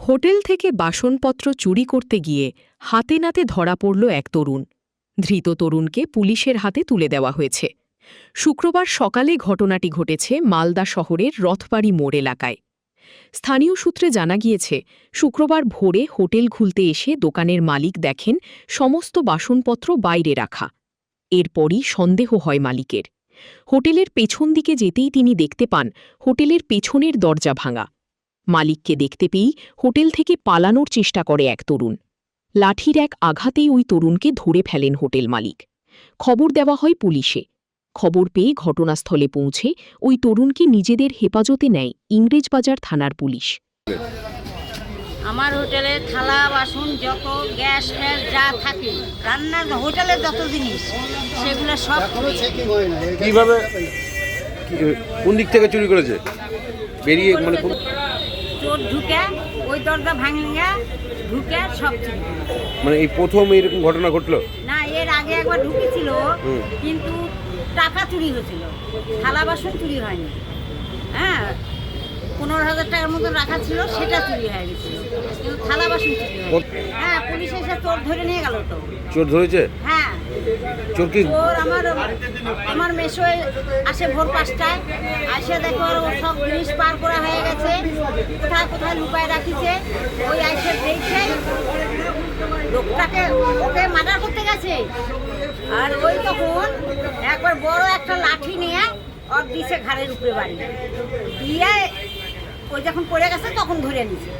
Hotel থেকে বাসনপত্র চুরি করতে গিয়ে হাতে নাতে ধরা পড়ল এক তরুণ। ধৃত তরুণকে পুলিশের হাতে তুলে দেওয়া হয়েছে। শুক্রবার সকালে ঘটনাটি ঘটেছে মালদা শহরের রথবাড়ি মোড় এলাকায়। স্থানীয় সূত্রে জানা গিয়েছে, শুক্রবার ভোরে হোটেল খুলতে এসে দোকানের মালিক দেখেন সমস্ত বাসনপত্র বাইরে রাখা। এরপরই সন্দেহ হয় মালিকের। হোটেলের পেছন দিকে যেতেই তিনি দেখতে পান হোটেলের পেছনের দরজা ভাঙা। মালিককে দেখতে পেয়েই হোটেল থেকে পালানোর চেষ্টা করে এক তরুণ। লাঠির এক আঘাতেই ওই তরুণকে ধরে ফেলেন হোটেল মালিক। খবর দেওয়া হয় পুলিশে। খবর পেয়ে ঘটনাস্থলে পৌঁছে ওই তরুণকে নিজেদের হেফাজতে নেয় ইংরেজবাজার থানার পুলিশ। আমার হোটেলে থালা বাসন যত গ্যাস ফ্যাস যা থাকে রান্নার হোটেলের যত জিনিস সেগুলো সব কিভাবে কোন দিক থেকে চুরি করেছে? বেরিয়ে মানে চোর ঢুকে ওই দরজা ভাঙিয়া ঢুকে সব চুরি মানে এই প্রথম এরকম ঘটনা ঘটলো না, এর আগে একবার ঢুকেছিল কিন্তু টাকা চুরি হয়েছিল, থালা বাসন চুরি হয়নি। হ্যাঁ, 15,000 টাকার মতো রাখা ছিল, সেটা চুরি হয়ে গেছিল, কিন্তু থালা বাসন চুরি হয়নি। হ্যাঁ, পুলিশ এসে চোর ধরে নিয়ে গেল। তো চোর ধরেছে? হ্যাঁ, চোর কি ওর আমার মেশোয় আসে ভোর 5টায়, আসে দেখো ও সব জিনিস পার করা হয়ে গেছে, কোথায় কোথায় লুকায় রাখিছে। ওই আইসে দেখছে লোকটাকে, ওকে মার্ডার করতে গেছে। আর ওই তখন একবার বড় একটা লাঠি নিয়ে ওর দিছে ঘাড়ের উপরে বাড়ি দিয়ে, ওই যখন পড়ে গেছে তখন ধরে নিছে।